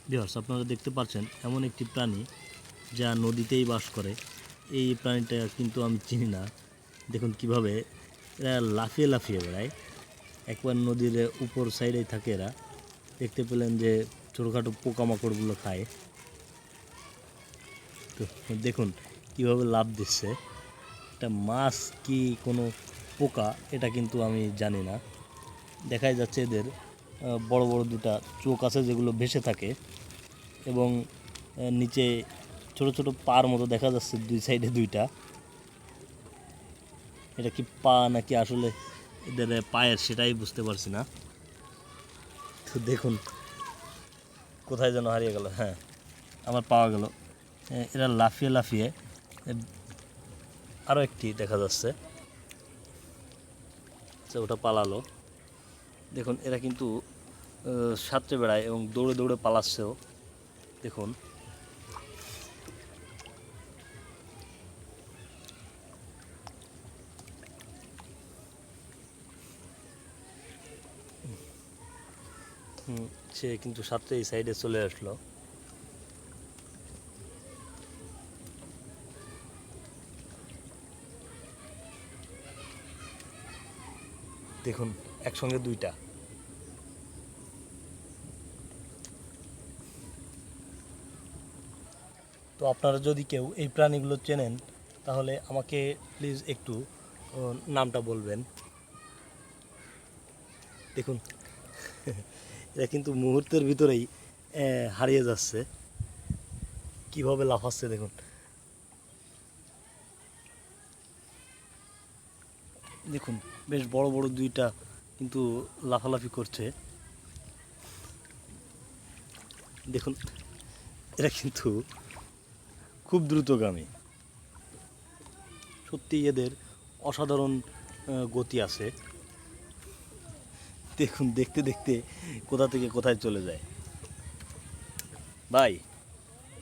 Viewers, আপনারা দেখতে পাচ্ছেন এমন একটি প্রাণী যা নদীতেই বাস করে। এই প্রাণীটা কিন্তু আমি চিনি না। দেখুন কিভাবে এরা লাফিয়ে লাফিয়ে বেড়ায়। একবার নদীর উপর সাইডেই থাকে এরা। দেখতে পেলেন যে ছোটোখাটো পোকামাকড়গুলো খায়। তো দেখুন কীভাবে লাফ দিচ্ছে। এটা মাছ কি কোনো পোকা এটা কিন্তু আমি জানি না। দেখাই যাচ্ছে এদের বড় বড় দুটা চোখ আছে যেগুলো ভেসে থাকে এবং নিচে ছোট ছোট পার মতো দেখা যাচ্ছে দুই সাইডে দুইটা। এটা কি পা নাকি আসলে এদের পায়ের সেটাই বুঝতে পারছি না। তো দেখুন কোথায় যেন হারিয়ে গেল। হ্যাঁ, আমার পাওয়া গেল। এরা লাফিয়ে লাফিয়ে আরও একটি দেখা যাচ্ছে, ওটা পালালো। দেখুন এরা কিন্তু সাঁতরে বেড়ায় এবং দৌড়ে দৌড়ে পালাচ্ছেও। দেখুন সে কিন্তু সাঁতরে এই সাইডে চলে আসলো। দেখুন একসঙ্গে দুইটা। তো আপনারা যদি কেউ এই প্রাণীগুলো চেনেন তাহলে আমাকে প্লিজ একটু নামটা বলবেন। দেখুন এরা কিন্তু মুহূর্তের ভিতরেই হারিয়ে যাচ্ছে। কিভাবে লাফাচ্ছে দেখুন। দেখুন বেশ বড় বড় দুইটা কিন্তু লাফালাফি করছে। দেখুন এরা কিন্তু খুব দ্রুতগামী। সত্যি এদের অসাধারণ গতি আছে। দেখুন দেখতে দেখতে কোথা থেকে কোথায় চলে যায়। ভাই